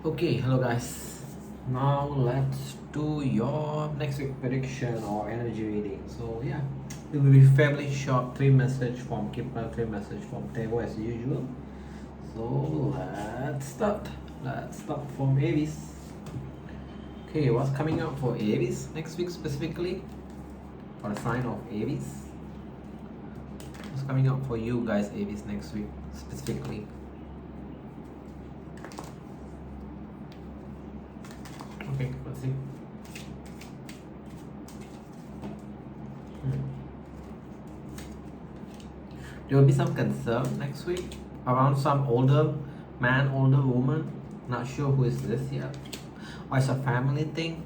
Okay, hello guys. Now let's do your next week prediction or energy reading. So yeah, it will be fairly short. Three message from Keeper, three message from Table as usual. So let's start. Let's start from Aries. Okay, what's coming up for Aries next week specifically? For the sign of Aries. What's coming up for you guys, Aries, next week specifically? Okay, let's see. There will be some concern next week around some older man, older woman. Not sure who is this yet. Or it's a family thing.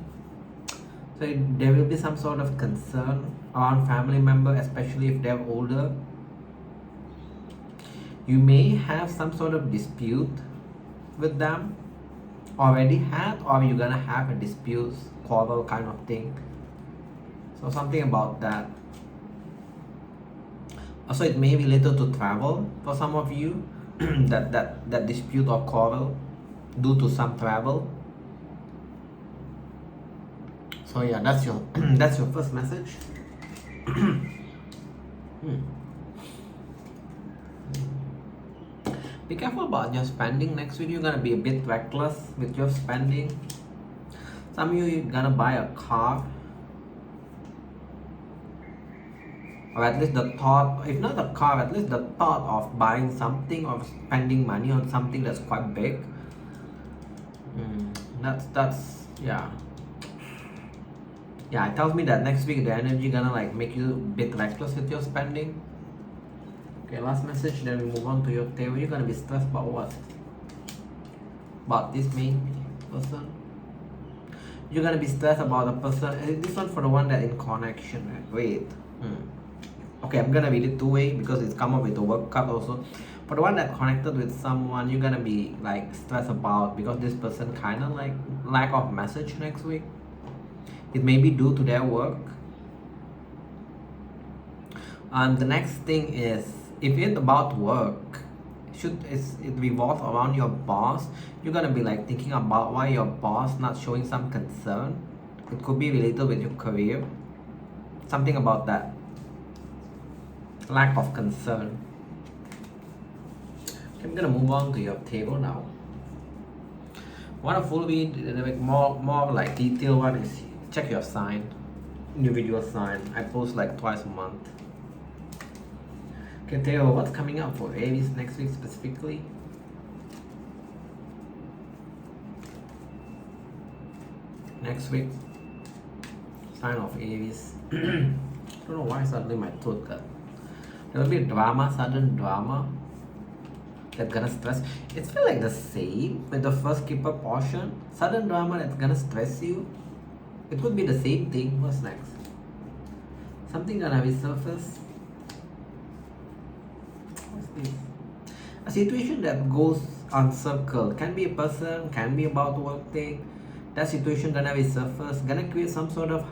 So there will be some sort of concern around family member, especially if they're older. You may have some sort of dispute with them already had, or you're gonna have a dispute, quarrel kind of thing. So something about that. Also, it may be related to travel for some of you. that dispute or quarrel due to some travel. So yeah, that's your that's your first message. Be careful about your spending next week. You're gonna be a bit reckless with your spending. Some of you, you're gonna buy a car, or at least the thought, if not a car, at least the thought of buying something or spending money on something that's quite big. That's yeah. Yeah, it tells me that next week the energy gonna like make you a bit reckless with your spending. Okay, last message, then we move on to your table. You're gonna be stressed about what? About this main person? You're gonna be stressed about a person. This one for the one that in connection. Wait. Okay, I'm gonna read it two way because it's come up with the work card also. For the one that connected with someone, you're gonna be like stressed about because this person kind of like lack of message next week. It may be due to their work. The next thing is, if it's about work, it revolves around your boss. You're gonna be like thinking about why your boss not showing some concern. It could be related with your career. Something about that. Lack of concern. I'm gonna move on to your table now. Want a full read, like more like detailed one is check your sign, individual sign. I post like twice a month. Okay, Theo, what's coming up for Aries next week specifically? Next week, sign of Aries. Don't know why suddenly my throat got. There will be drama, sudden drama that's gonna stress. It feels like the same with the first keeper portion. Sudden drama that's gonna stress you. It could be the same thing. What's next? Something gonna resurface. What's this? A situation that goes uncircled. Can be a person, can be about work thing. That situation gonna resurface, gonna create some sort of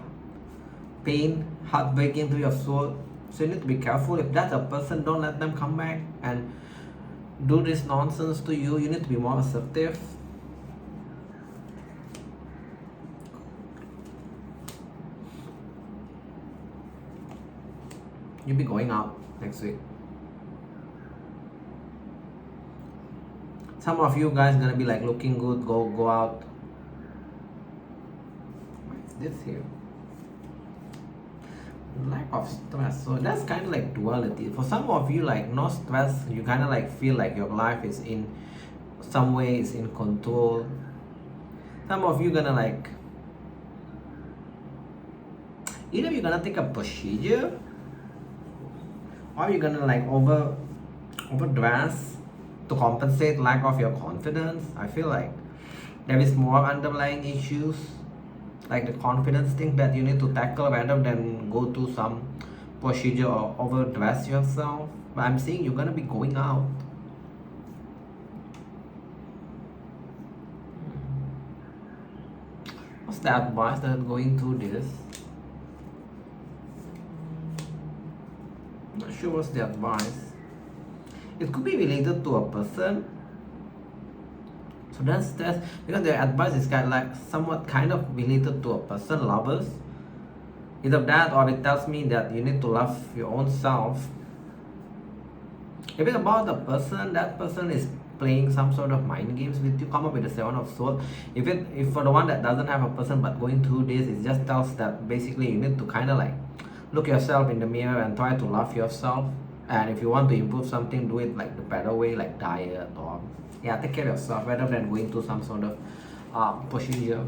pain, heartbreaking to your soul. So you need to be careful. If that's a person, don't let them come back and do this nonsense to you. You need to be more assertive. You'll be going out next week. Some of you guys gonna be like looking good, go out. What's this here? Lack of stress. So that's kind of like duality. For some of you, like no stress, you kind of like feel like your life is in some way is in control. Some of you gonna like either you're gonna take a procedure or you're gonna like overdress to compensate lack of your confidence. I feel like there is more underlying issues like the confidence thing that you need to tackle rather than go to some procedure or overdress yourself. But I'm saying you're gonna be going out. What's the advice that going through this? Not sure what's the advice. It could be related to a person. So that's because their advice is kind of like somewhat kind of related to a person, lovers. Either that or it tells me that you need to love your own self. If it's about the person, that person is playing some sort of mind games with you. Come up with the Seven of Swords. If for the one that doesn't have a person but going through this, it just tells that basically you need to kind of like look yourself in the mirror and try to love yourself. And if you want to improve something, do it like the better way, like diet or yeah, take care of yourself rather than going through some sort of procedure.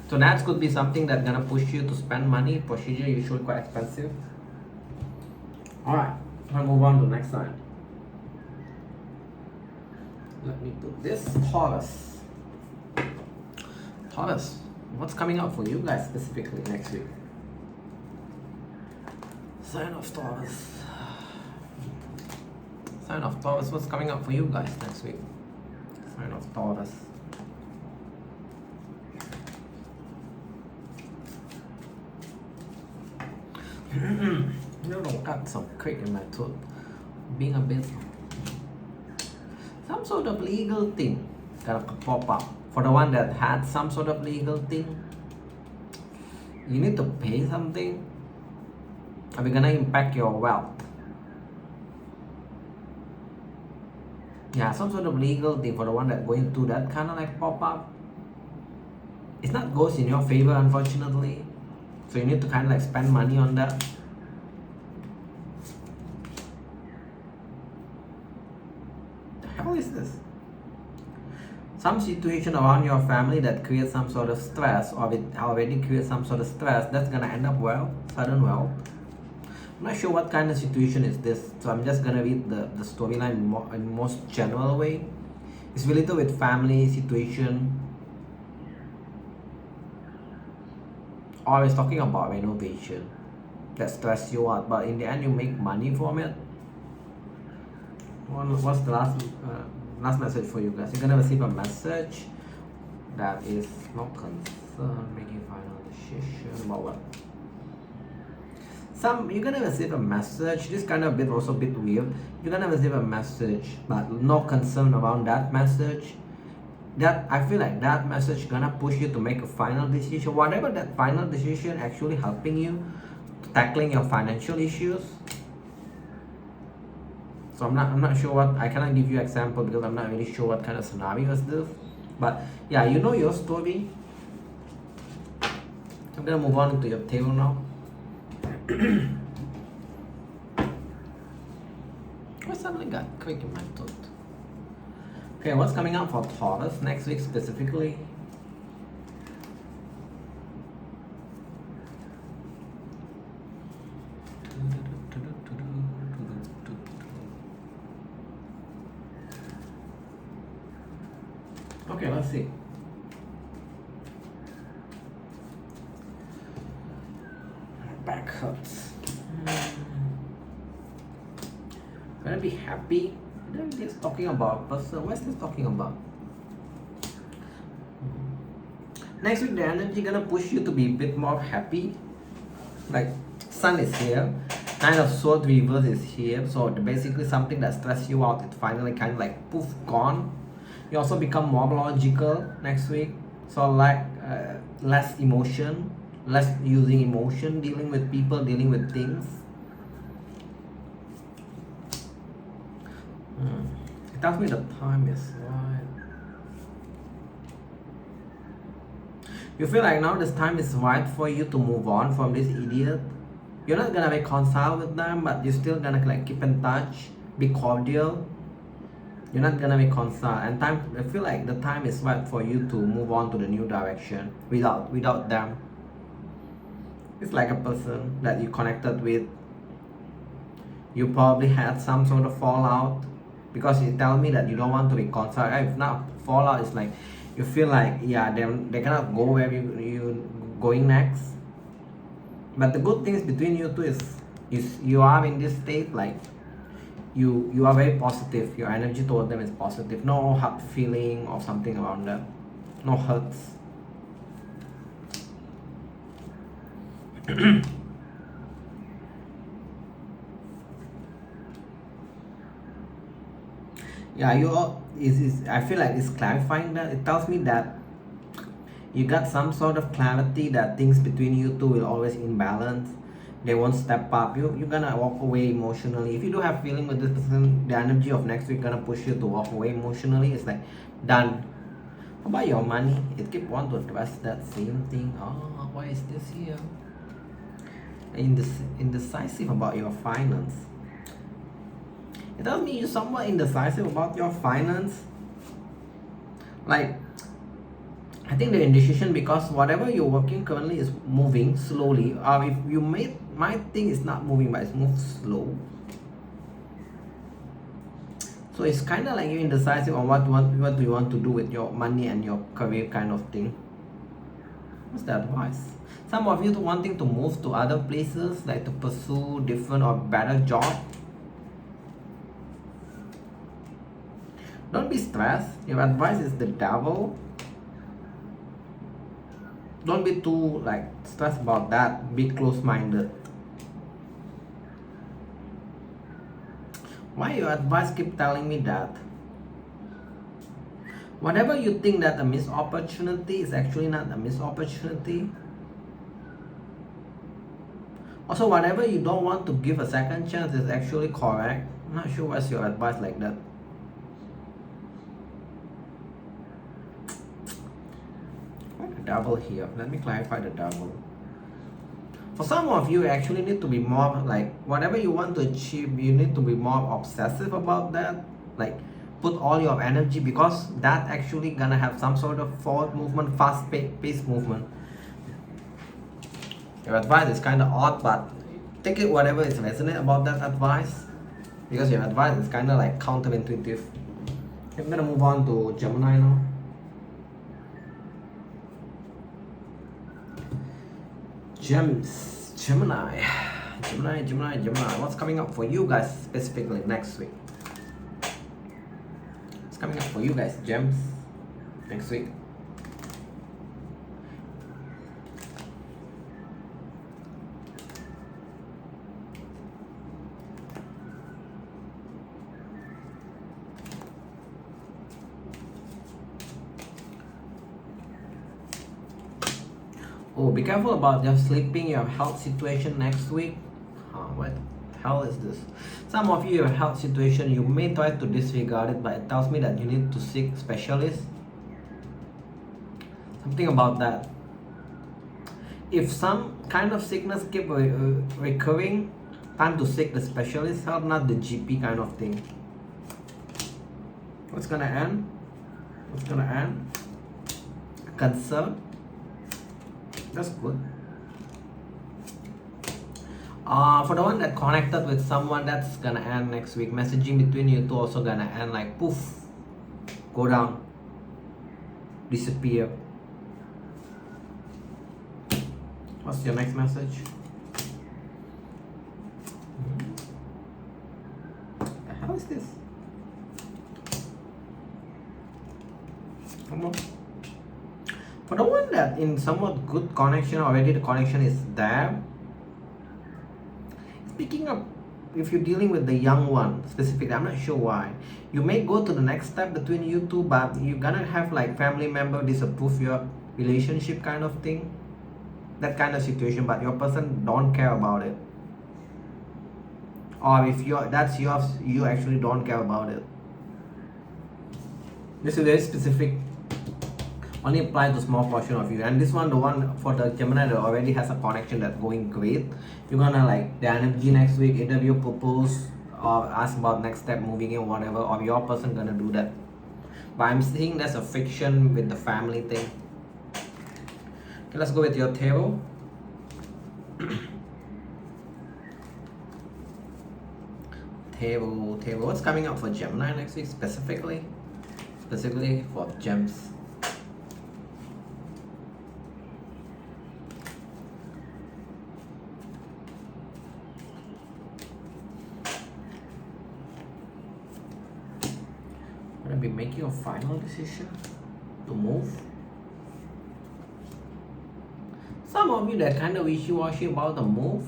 So that could be something that's gonna push you to spend money. Procedure usually quite expensive. Alright, I'll move on to the next sign. Let me put this. Taurus. Taurus, what's coming up for you guys specifically next week? Sign of Taurus. Sign of Taurus, what's coming up for you guys next week? Sign of Taurus. Got some crack in my throat. Being a bit. Some sort of legal thing gonna pop up. For the one that had some sort of legal thing, you need to pay something. Are we gonna impact your wealth? Yeah, some sort of legal thing for the one that going through that kind of like pop up. It's not goes in your favor, unfortunately. So you need to kind of like spend money on that. The hell is this? Some situation around your family that creates some sort of stress, or it already creates some sort of stress, that's gonna end up well, sudden wealth. I'm not sure what kind of situation is this, so I'm just gonna read the storyline in most general way. It's related with family situation, or it's talking about renovation that stress you out, but in the end you make money from it. What's the last message for you guys? You're gonna receive a message that is not concerned, making final decision about what? You're gonna receive a message. This kind of bit also a bit weird. You're gonna receive a message, but no concern around that message. That I feel like that message gonna push you to make a final decision. Whatever that final decision actually helping you tackling your financial issues. So I'm not sure what, I cannot give you example because I'm not really sure what kind of scenario is this. But yeah, you know your story. I'm gonna move on into your table now. I suddenly got quick in my throat. Okay, what's coming up for Taurus next week specifically? Okay, let's see. Back hurts. Gonna be happy. This talking about person. What's this talking about? Next week the energy gonna push you to be a bit more happy. Like Sun is here, Nine of Swords reverse is here. So basically something that stressed you out, it's finally kind of like poof gone. You also become more logical next week. So like less emotion, less using emotion, dealing with people, dealing with things. It tells me the time is right. You feel like now this time is right for you to move on from this idiot. You're not gonna reconcile with them, but you're still gonna like keep in touch, be cordial. You're not gonna reconcile, and I feel like the time is right for you to move on to the new direction without them. It's like a person that you connected with. You probably had some sort of fallout, because you tell me that you don't want to reconcile. If not fallout, it's like you feel like yeah, they cannot go where you going next. But the good things between you two is you are in this state like you are very positive. Your energy toward them is positive. No hurt feeling or something around that. No hurts. Yeah, you all is I feel like it's clarifying that. It tells me that you got some sort of clarity that things between you two will always imbalance. They won't step up. You're gonna walk away emotionally. If you do have feeling with this person, the energy of next week gonna push you to walk away emotionally. It's like done. How about your money? It keep want to address that same thing. Oh, why is this here? Indecisive about your finance. It tells me you're somewhat indecisive about your finance. Like, I think the indecision because whatever you're working currently is moving slowly. If you might think it's not moving, but it's moved slow. So it's kind of like you're indecisive on what do you want to do with your money and your career kind of thing. What's the advice? Some of you wanting to move to other places, like to pursue different or better job. Don't be stressed. Your advice is the devil. Don't be too stressed about that. Be close-minded. Why your advice keep telling me that? Whatever you think that a missed opportunity is actually not a missed opportunity. Also, whatever you don't want to give a second chance is actually correct. I'm not sure what's your advice like that. Double here. Let me clarify the double. For some of you actually need to be more whatever you want to achieve, you need to be more obsessive about that. Put all your energy, because that actually gonna have some sort of forward movement, fast pace movement. Your advice is kind of odd, but take it whatever is resonant about that advice, because your advice is kind of counterintuitive. I'm gonna move on to Gemini now. Gemini. What's coming up for you guys specifically next week? What's coming up for you guys, Gems, next week? Oh, be careful about your sleeping, your health situation next week. What the hell is this? Some of you, your health situation, you may try to disregard it, but it tells me that you need to seek specialists. Something about that. If some kind of sickness keep recurring, time to seek the specialist help, not the GP kind of thing. What's gonna end? What's gonna end? Concern. That's good. For the one that connected with someone, that's gonna end next week. Messaging between you two also gonna end poof, go down, disappear. What's your next message? What the hell is this? Come on. For the one that in somewhat good connection already, the connection is there. Speaking of, if you're dealing with the young one specifically, I'm not sure why. You may go to the next step between you two, but you're gonna have family member disapprove your relationship kind of thing. That kind of situation, but your person don't care about it. Or if that's yours, you actually don't care about it. This is very specific. Only apply to small portion of you. And this one, the one for the Gemini that already has a connection that's going great. You're gonna the energy next week, either you propose or ask about next step, moving in, whatever, or your person gonna do that. But I'm seeing there's a friction with the family thing. Okay, let's go with your tarot. Tarot. What's coming up for Gemini next week specifically? Specifically for gems. Be making a final decision to move. Some of you that kind of wishy-washy about the move.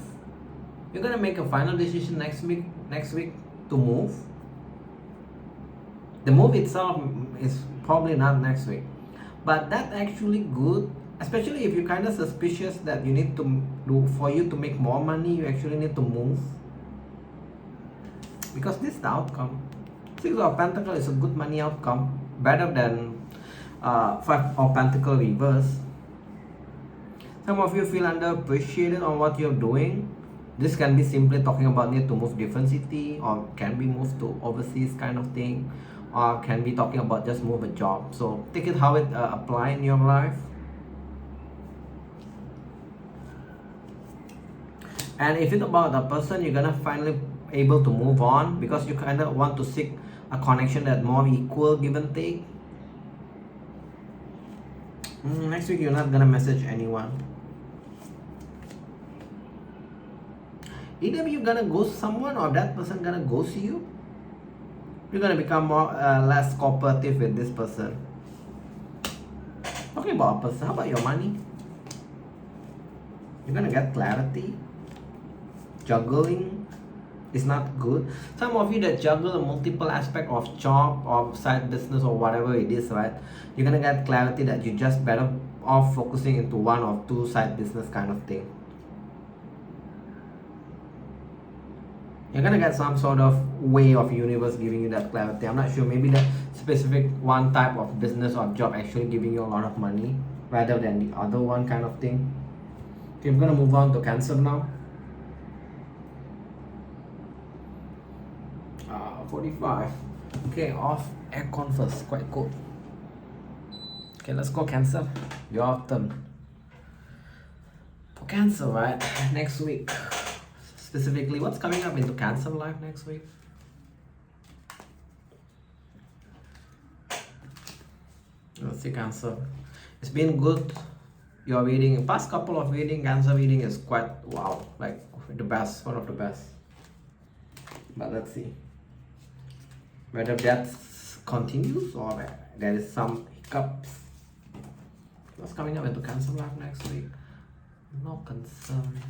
You're gonna make a final decision next week to move. The move itself is probably not next week, but that's actually good, especially if you're kind of suspicious that you need to do, for you to make more money, you actually need to move, because this is the outcome. Six of Pentacles is a good money outcome, better than Five of Pentacles reverse. Some of you feel underappreciated on what you're doing. This can be simply talking about need to move different city, or can be moved to overseas kind of thing, or can be talking about just move a job. So take it how it apply in your life. And if it's about a person, you're gonna finally able to move on, because you kind of want to seek a connection that more equal, give and take. Next week you're not gonna message anyone. Either you're gonna ghost someone, or that person gonna ghost you. You're gonna become more less cooperative with this person. Talking about a person, how about your money? You're gonna get clarity. Juggling is not good. Some of you that juggle a multiple aspect of job or side business or whatever it is, right? You're gonna get clarity that you're just better off focusing into one or two side business kind of thing. You're gonna get some sort of way of universe giving you that clarity. I'm not sure, maybe the specific one type of business or job actually giving you a lot of money rather than the other one kind of thing. Okay, I'm gonna move on to Cancer now. 45. Okay, off aircon first, quite cool. Okay, let's go Cancer. Your turn. For Cancer, right? Next week. Specifically, what's coming up into Cancer life next week? Let's see, Cancer. It's been good. Your reading, past couple of reading, Cancer reading is quite wow, like the best, one of the best. But let's see whether that continues or there is some hiccups. What's coming up into Cancer life next week? No concern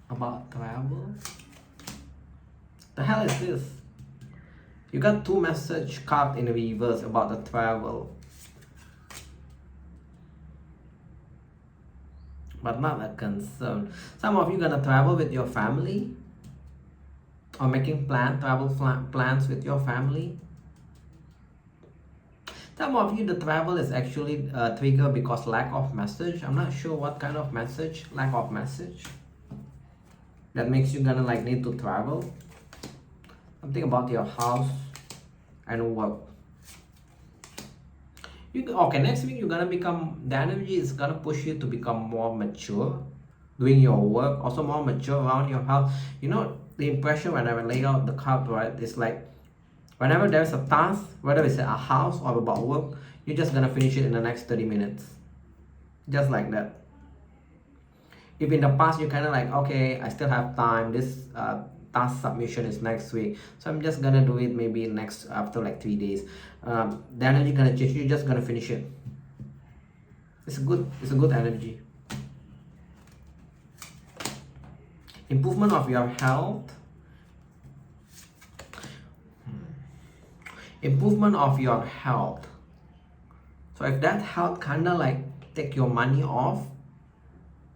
about travel. The hell is this? You got two message cards in reverse about the travel, but not a concern. Some of you gonna travel with your family, or making travel plans with your family. Some of you, the travel is actually triggered because lack of message. I'm not sure what kind of message, lack of message, that makes you gonna like need to travel. Something about your house and work. Okay, next week you're gonna become, the energy is gonna push you to become more mature doing your work, also more mature around your house. You know, the impression when I lay out the card, right, it's like whenever there's a task, whether it's a house or about work, you're just gonna finish it in the next 30 minutes. Just like that. If in the past you're kind of like, okay, I still have time, this task submission is next week, so I'm just gonna do it maybe next, after like 3 days, the energy gonna change, you're just gonna finish it. It's a good energy. Improvement of your health. Improvement of your health. So if that health kind of like take your money off,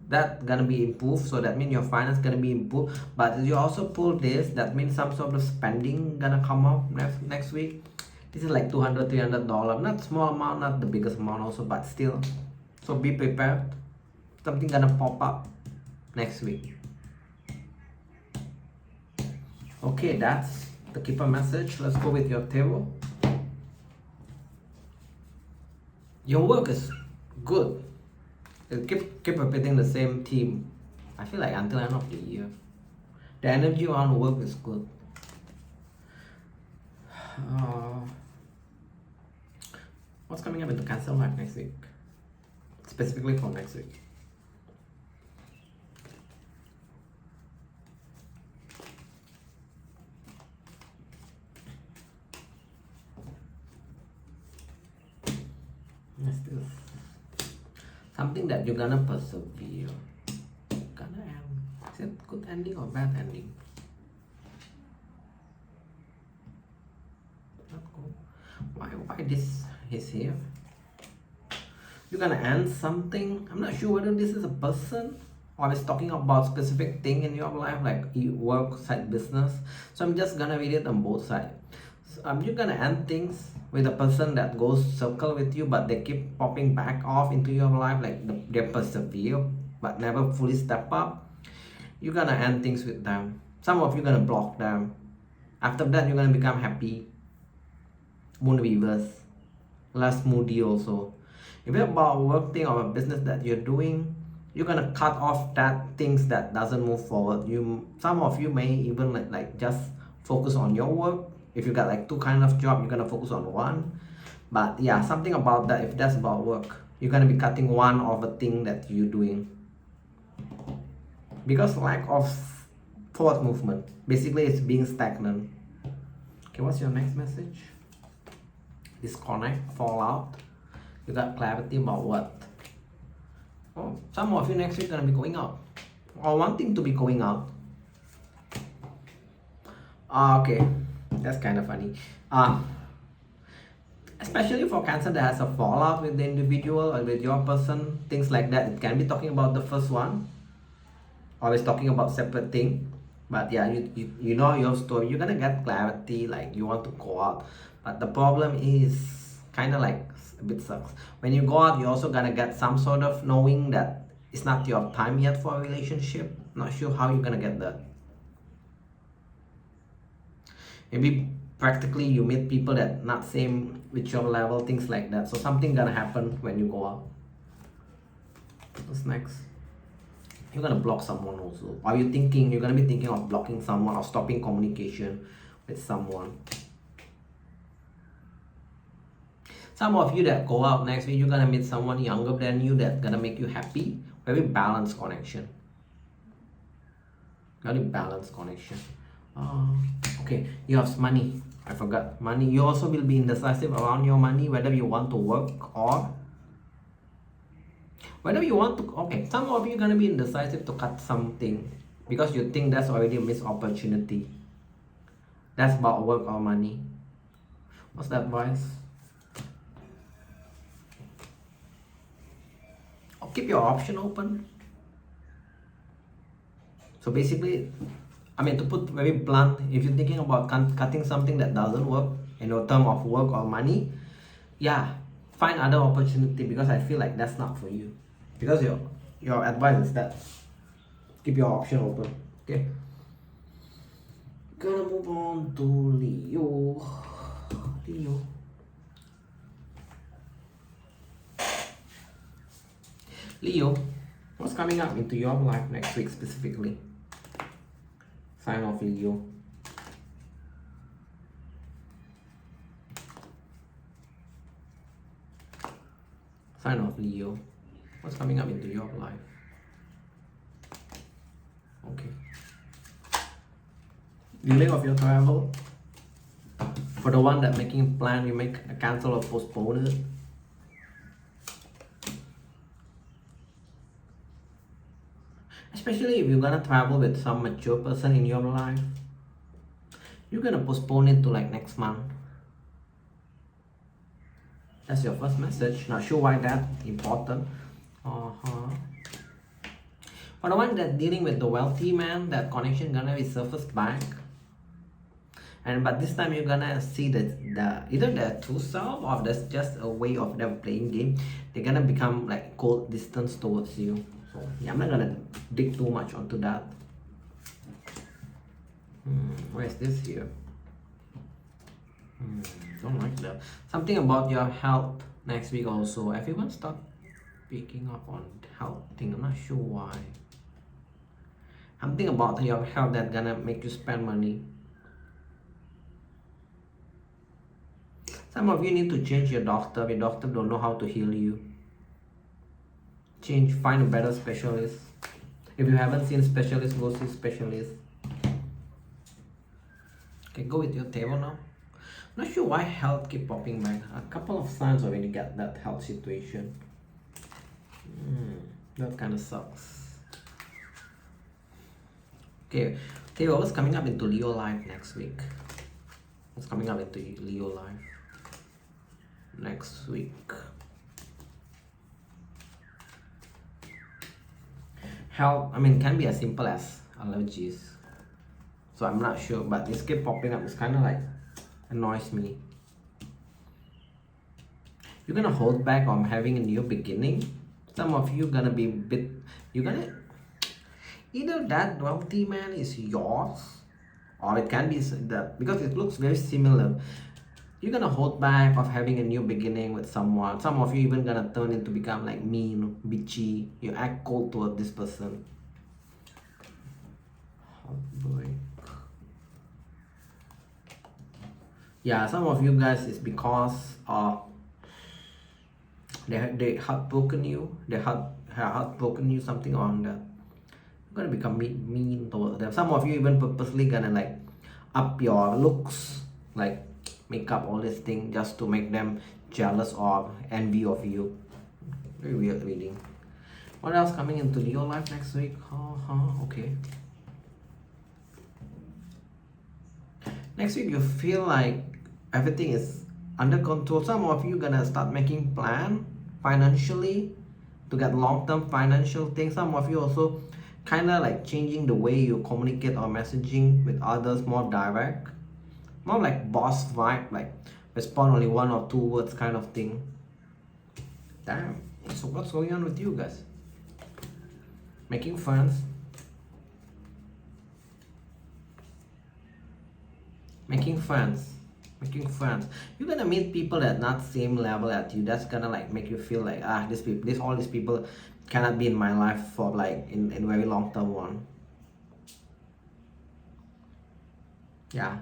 that gonna be improved, so that means your finance gonna be improved. But you also pull this, that means some sort of spending gonna come up next week. This is like $200-300, not small amount, not the biggest amount also, but still. So be prepared, something gonna pop up next week. Okay, that's the keeper message. Let's go with your tarot. Your work is good. Keep repeating the same theme. I feel like until end of the year, the energy around work is good. What's coming up into Cancer life next week? Specifically for next week. Let's do something that you're gonna persevere. Gonna end. Is it good ending or bad ending? Not cool. Okay, this is here. You're gonna end something. I'm not sure whether this is a person or is talking about specific thing in your life, like work, side business. So I'm just gonna read it on both sides. So, you're gonna end things with a person that goes circle with you, but they keep popping back off into your life, like they persevere but never fully step up. You're gonna end things with them. Some of you gonna block them. After that, you're gonna become happy. Moon weavers, less moody also. If it's about work thing or a business that you're doing, you're gonna cut off that things that doesn't move forward. Some of you may even like just focus on your work. If you got like two kind of job, you're gonna focus on one. But yeah, something about that. If that's about work, you're gonna be cutting one of the thing that you're doing because lack of forward movement. Basically, it's being stagnant. Okay, what's your next message? Disconnect, fallout. You got clarity about what? Oh, some of you next week gonna be going out or wanting to be going out. Okay, that's kind of funny. Especially for Cancer that has a fallout with the individual or with your person, things like that. It can be talking about the first one, always talking about separate thing. But yeah, you know your story. You're gonna get clarity, like you want to go out. But the problem is kind of like a bit sucks. When you go out, you're also gonna get some sort of knowing that it's not your time yet for a relationship. Not sure how you're gonna get that. Maybe practically you meet people that not same with your level, things like that. So something gonna happen when you go out. What's next? You're gonna block someone also. Are you thinking you're gonna be thinking of blocking someone or stopping communication with someone? Some of you that go out next week, you're gonna meet someone younger than you that's gonna make you happy. Very balanced connection. Very balanced connection. Okay, you have money. I forgot money. You also will be indecisive around your money, whether you want to work or whether you want to. Okay, some of you are gonna be indecisive to cut something because you think that's already a missed opportunity. That's about work or money. What's the advice? Keep your option open. So basically, I mean, to put very blunt, if you're thinking about cutting something that doesn't work in your term of work or money, yeah, find other opportunity, because I feel like that's not for you. Because your advice is that keep your option open. Okay. Gonna move on to Leo. Leo, what's coming up into your life next week specifically? Sign of Leo. Sign of Leo. What's coming up into your life? Okay. Delay of your travel. For the one that making a plan, you make a cancel or postpone it. Especially if you're gonna travel with some mature person in your life, you're gonna postpone it to like next month. That's your first message. Not sure why that important. For the one that dealing with the wealthy man, that connection gonna be surfaced back. But this time you're gonna see that either their true self or that's just a way of them playing game. They're gonna become like cold distance towards you. So yeah, I'm not gonna dig too much onto that. Where is this here? Don't like that. Something about your health next week also. Everyone start picking up on health thing. I'm not sure why. Something about your health that gonna make you spend money. Some of you need to change your doctor. Your doctor don't know how to heal you. Change, find a better specialist. If you haven't seen specialist, go see specialist. Okay, go with your table now. Not sure why health keep popping back. A couple of signs already get that health situation. That kind of sucks. Okay, Theo, what's coming up into Leo life next week? What's coming up into Leo life? next week. Health, I mean, can be as simple as allergies. So I'm not sure, but this keep popping up. It's kind of like annoys me. You're gonna hold back on having a new beginning. Some of you gonna be you're gonna, either that wealthy man is yours, or it can be that, because it looks very similar. You're gonna hold back of having a new beginning with someone. Some of you even gonna turn into become like mean, bitchy. You act cold toward this person. Heartbreak. Yeah, some of you guys is because they heartbroken you. They heartbroken you something on that. You're gonna become mean towards them. Some of you even purposely gonna like up your looks, like make up all this thing just to make them jealous or envy of you. Very weird reading. What else coming into your life next week? Okay. Next week you feel like everything is under control. Some of you gonna start making plan financially to get long-term financial things. Some of you also kind of like changing the way you communicate or messaging with others, more direct, more like boss vibe, like respond only 1 or 2 words kind of thing. Damn. So what's going on with you guys? Making friends. Making friends. You're gonna meet people that not same level at you. That's gonna like make you feel like all these people cannot be in my life for like in very long term one. Yeah.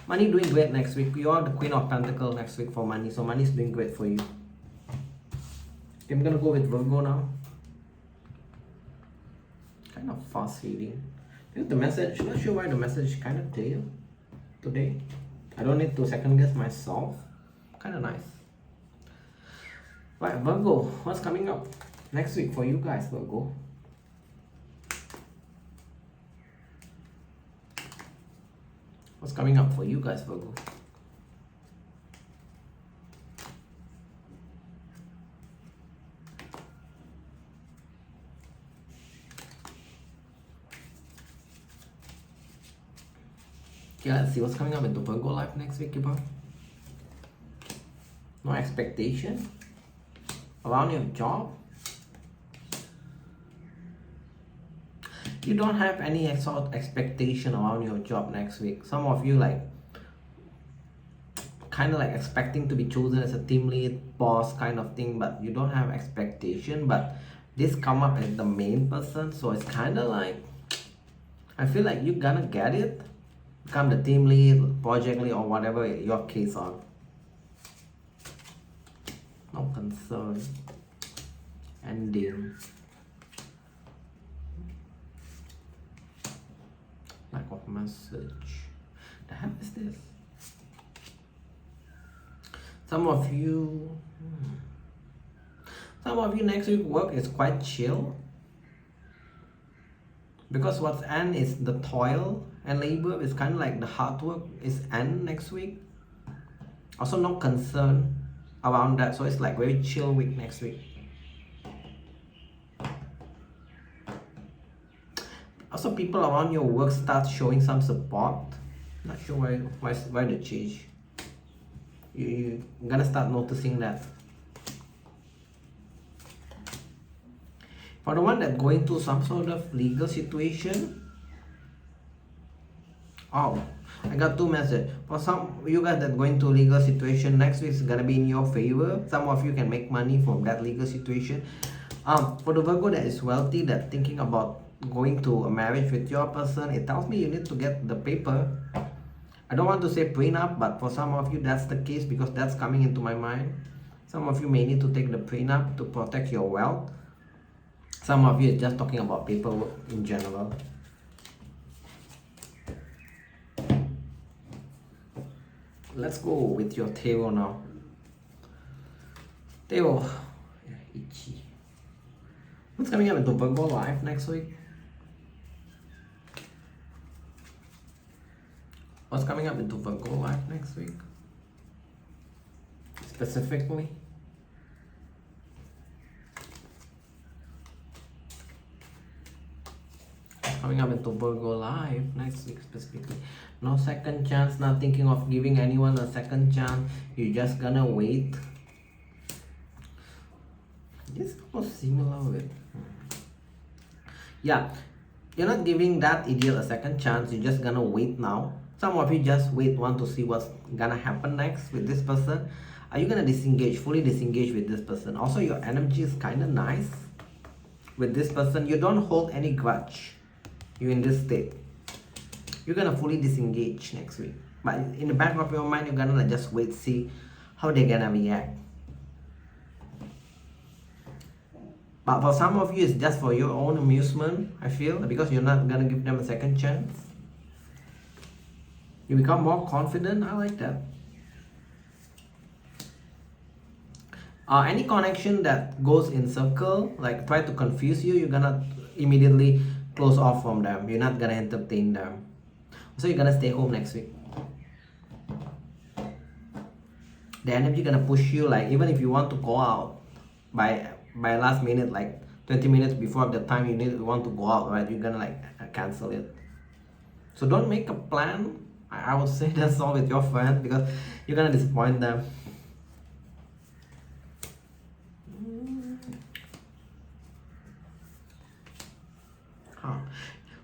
Money doing great next week. You are the Queen of Pentacles next week for money. So money is doing great for you. I'm gonna go with Virgo now. Kind of fast reading. Here's the message. Not sure why the message is kind of clear today. I don't need to second guess myself. Kind of nice. Right, Virgo, what's coming up next week for you guys, Virgo? What's coming up for you guys, Virgo? Okay, let's see what's coming up into Virgo life next week, Kipper. No expectation around your job. You don't have any sort of expectation around your job next week. Some of you like kind of like expecting to be chosen as a team lead, boss kind of thing, but you don't have expectation. But this come up as the main person, so it's kind of like, I feel like you're gonna get it. Become the team lead, project lead, or whatever your case are. No concern. Ending. Lack of message. The hell is this? Some of you next week work is quite chill. Because what's end is the toil and labor is kind of like the hard work is end next week. Also no concern around that, so it's like very chill week next week. Also people around your work start showing some support. Not sure why the change. You're gonna start noticing that. For the one that's going through some sort of legal situation, oh, I got 2 messages. For some you guys that going through legal situation, next week is gonna be in your favor. Some of you can make money from that legal situation. For the Virgo that is wealthy, that thinking about going to a marriage with your person, it tells me you need to get the paper. I don't want to say prenup, but for some of you that's the case because that's coming into my mind. Some of you may need to take the prenup to protect your wealth. Some of you are just talking about paperwork in general. Let's go with your tarot now. Tarot. Yeah, itchy. What's coming up into Virgo life next week? What's coming up into Virgo life next week? specifically. Coming up into Virgo life next week specifically. No second chance, not thinking of giving anyone a second chance. You're just gonna wait. It's almost similar with, yeah, you're not giving that idiot a second chance. You're just gonna wait now. Some of you just want to see what's gonna happen next with this person. Are you gonna disengage, fully disengage with this person? Also, your energy is kind of nice with this person. You don't hold any grudge. You're in this state. You're gonna fully disengage next week. But in the back of your mind, you're gonna like just wait, see how they're gonna react. But for some of you, it's just for your own amusement, I feel, because you're not gonna give them a second chance. You become more confident. I like that. Any connection that goes in circle, like try to confuse you, you're gonna immediately close off from them. You're not gonna entertain them. So you're gonna stay home next week. The energy gonna push you, like even if you want to go out by last minute, like 20 minutes before the time you want to go out, right? You're gonna like cancel it. So don't make a plan. I would say that's all with your friends, because you're gonna disappoint them.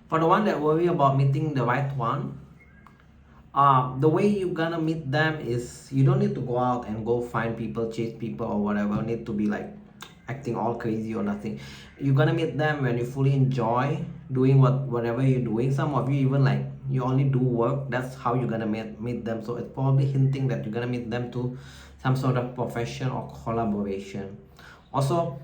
For the one that worry about meeting the right one, the way you're gonna meet them is you don't need to go out and go find people, chase people or whatever. You need to be like acting all crazy or nothing. You're gonna meet them when you fully enjoy doing whatever you're doing. Some of you even like you only do work. That's how you're gonna meet them. So it's probably hinting that you're gonna meet them to some sort of profession or collaboration. Also,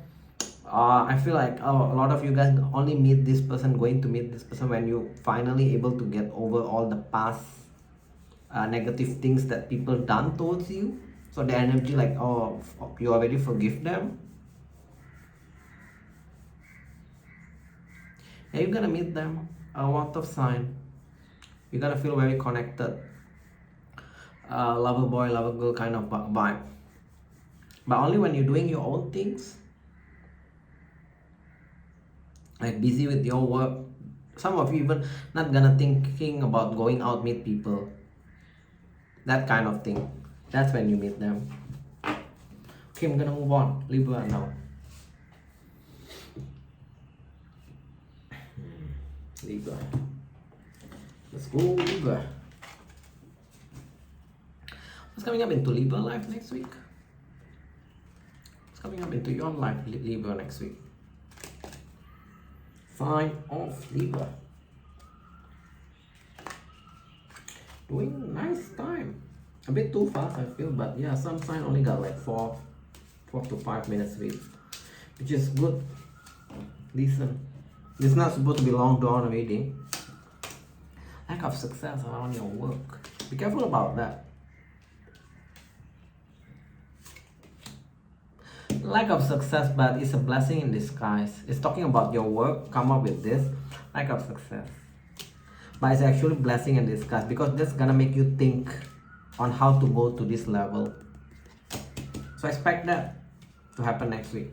I feel like a lot of you guys only going to meet this person when you finally able to get over all the past negative things that people done towards you. So the energy like, oh, you already forgive them. Yeah, you're gonna meet them, a water sign. You're gonna feel very connected. Lover boy, lover girl kind of vibe. But only when you're doing your own things. Like busy with your work. Some of you even not gonna thinking about going out meet people. That kind of thing. That's when you meet them. Okay, I'm gonna move on. Libra now. Libra. Let's go, Libra. What's coming up into Libra life next week? What's coming up into your life, Libra, next week? Sign of Libra. Doing nice time. A bit too fast, I feel, but yeah, some sign only got like 4 to 5 minutes read, which is good, decent. It's not supposed to be long drawn reading. Lack of success around your work. Be careful about that. Lack of success, but it's a blessing in disguise. It's talking about your work. Come up with this. Lack of success, but it's actually blessing in disguise, because that's gonna make you think on how to go to this level. So expect that to happen next week.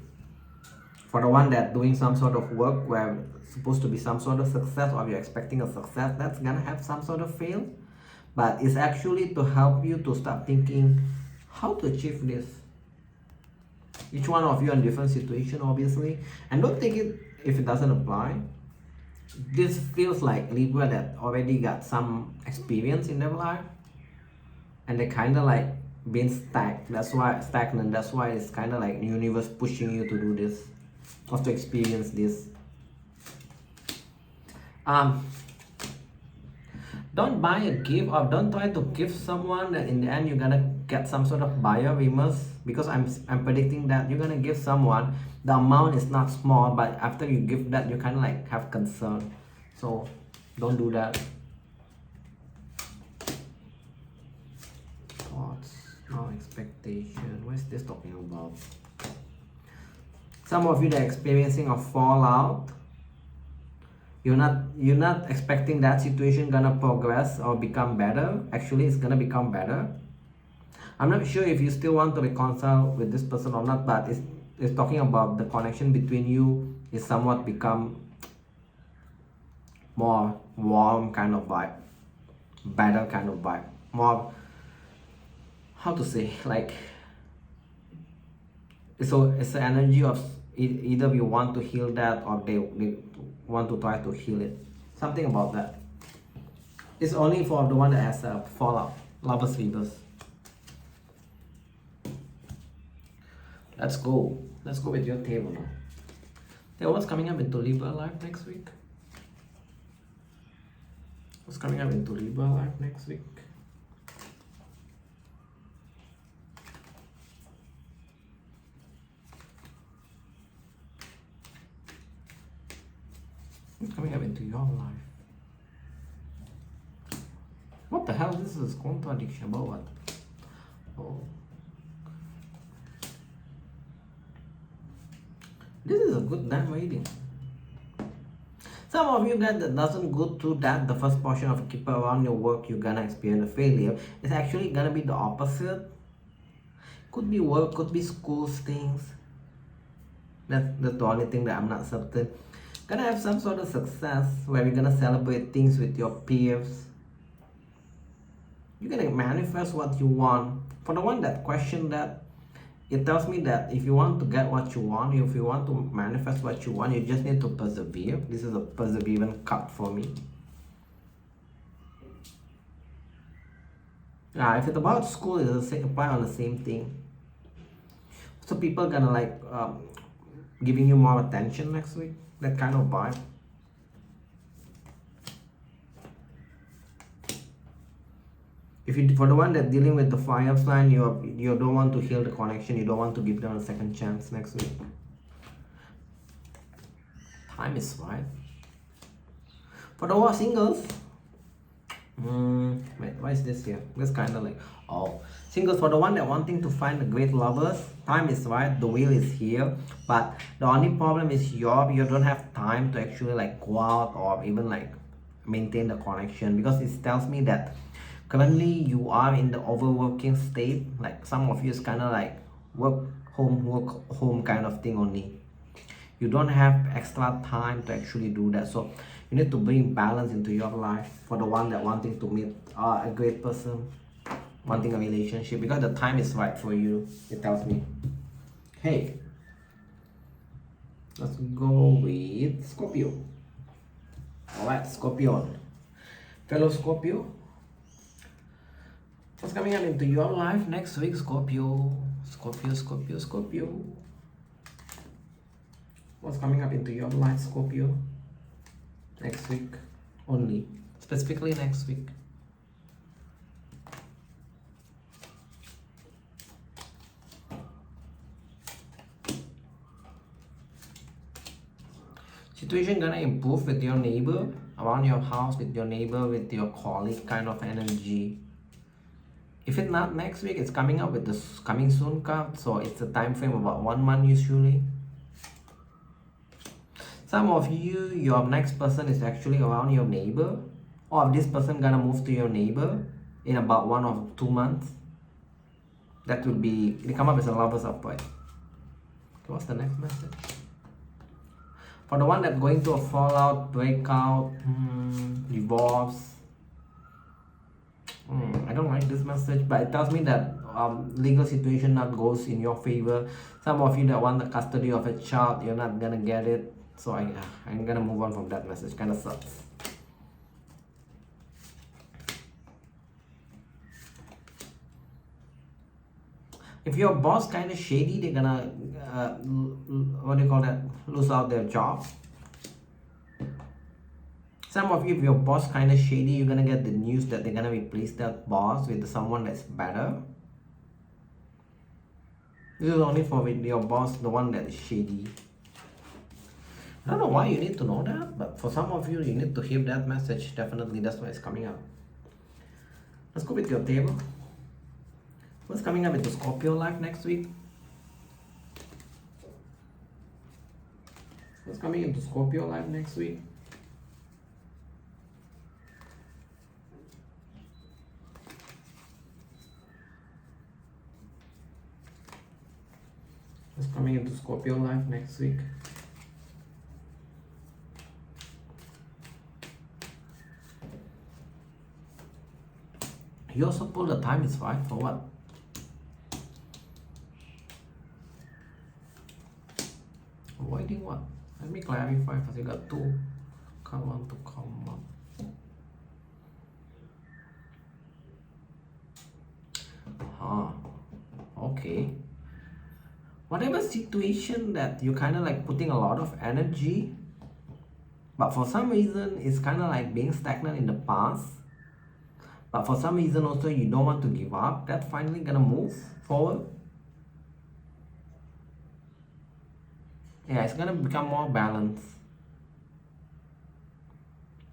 For the one that doing some sort of work where it's supposed to be some sort of success, or you're expecting a success that's gonna have some sort of fail, but it's actually to help you to start thinking how to achieve this. Each one of you in different situation, obviously, and don't take it if it doesn't apply. This feels like Libra that already got some experience in their life, and they kind of like being stagnant. That's why it's kind of like the universe pushing you to do this, or to experience this. Don't buy a gift, or don't try to give someone that in the end you're gonna get some sort of buyer remorse, because I'm predicting that you're gonna give someone, the amount is not small, but after you give that you kind of like have concern. So don't do that. Thoughts, no expectation. What is this talking about? Some of you that are experiencing a fallout. You're not expecting that situation gonna progress or become better. Actually, it's gonna become better. I'm not sure if you still want to reconcile with this person or not, but it's talking about the connection between you is somewhat become more warm kind of vibe, better kind of vibe, more, how to say, like, so it's the energy of either you want to heal that or they want to try to heal it, something about that. It's only for the one that has a fallout, lovers reverse. Let's go with your table now. Yeah, what's coming up into Libra life next week? What's coming up into Libra life next week? What's coming up into your life? What the hell? This is contradiction about what? Oh. This is a good damn reading. Some of you guys that doesn't go through that, the first portion of keep around your work, you're gonna experience a failure. It's actually gonna be the opposite. Could be work, could be schools things. That's the only thing that I'm not certain. Gonna have some sort of success where you're gonna celebrate things with your peers. You're gonna manifest what you want. For the one that questioned that, it tells me that if you want to get what you want, if you want to manifest what you want, you just need to persevere. This is a perseverance card for me. If it's about school, it's apply on the same thing. So people are gonna like giving you more attention next week. That kind of vibe. If you, for the one that dealing with the fire sign, you don't want to heal the connection, you don't want to give them a second chance next week. Time is right. For the singles, wait, why is this here? This kind of like, oh, singles, for the one that wanting to find the great lovers, time is right, the wheel is here, but the only problem is you don't have time to actually like go out or even like maintain the connection, because it tells me that currently you are in the overworking state. Like some of you is kind of like work home kind of thing only. You don't have extra time to actually do that, so you need to bring balance into your life. For the one that wanting to meet a great person, wanting a relationship, because the time is right for you, it tells me. Hey, let's go with Scorpio. Alright, Scorpio, fellow Scorpio, what's coming up into your life next week, Scorpio? Scorpio. What's coming up into your life, Scorpio? Next week only. Specifically next week. Situation gonna improve with your neighbor, around your house, with your neighbor, with your colleague kind of energy. If it's not next week, it's coming up with the coming soon card, so it's a time frame about 1 month usually. Some of you, your next person is actually around your neighbor, or this person gonna move to your neighbor in about 1 or 2 months. That will be, it come up as a lover's upright. Okay, what's the next message? For the one that's going to a fallout, breakout, divorce, I don't like this message, but it tells me that legal situation not goes in your favor. Some of you that want the custody of a child, you're not gonna get it. So I'm gonna move on from that message. Kind of sucks. If your boss kind of shady, they're gonna what do you call that? Lose out their job. Some of you, if your boss kind of shady, you're gonna get the news that they're gonna replace that boss with someone that's better. This is only for your boss, the one that is shady. I don't know why you need to know that, but for some of you, you need to hear that message. Definitely, that's why it's coming up. Let's go with your table. What's coming up into Scorpio life next week? What's coming into Scorpio life next week? What's coming into Scorpio life next week? You also pull the time is right for what? Avoiding what? Let me clarify because you got two. Come on to come up. Okay. Whatever situation that you kind of like putting a lot of energy, but for some reason it's kind of like being stagnant in the past, but for some reason also you don't want to give up, that's finally gonna move forward. Yeah, it's gonna become more balanced.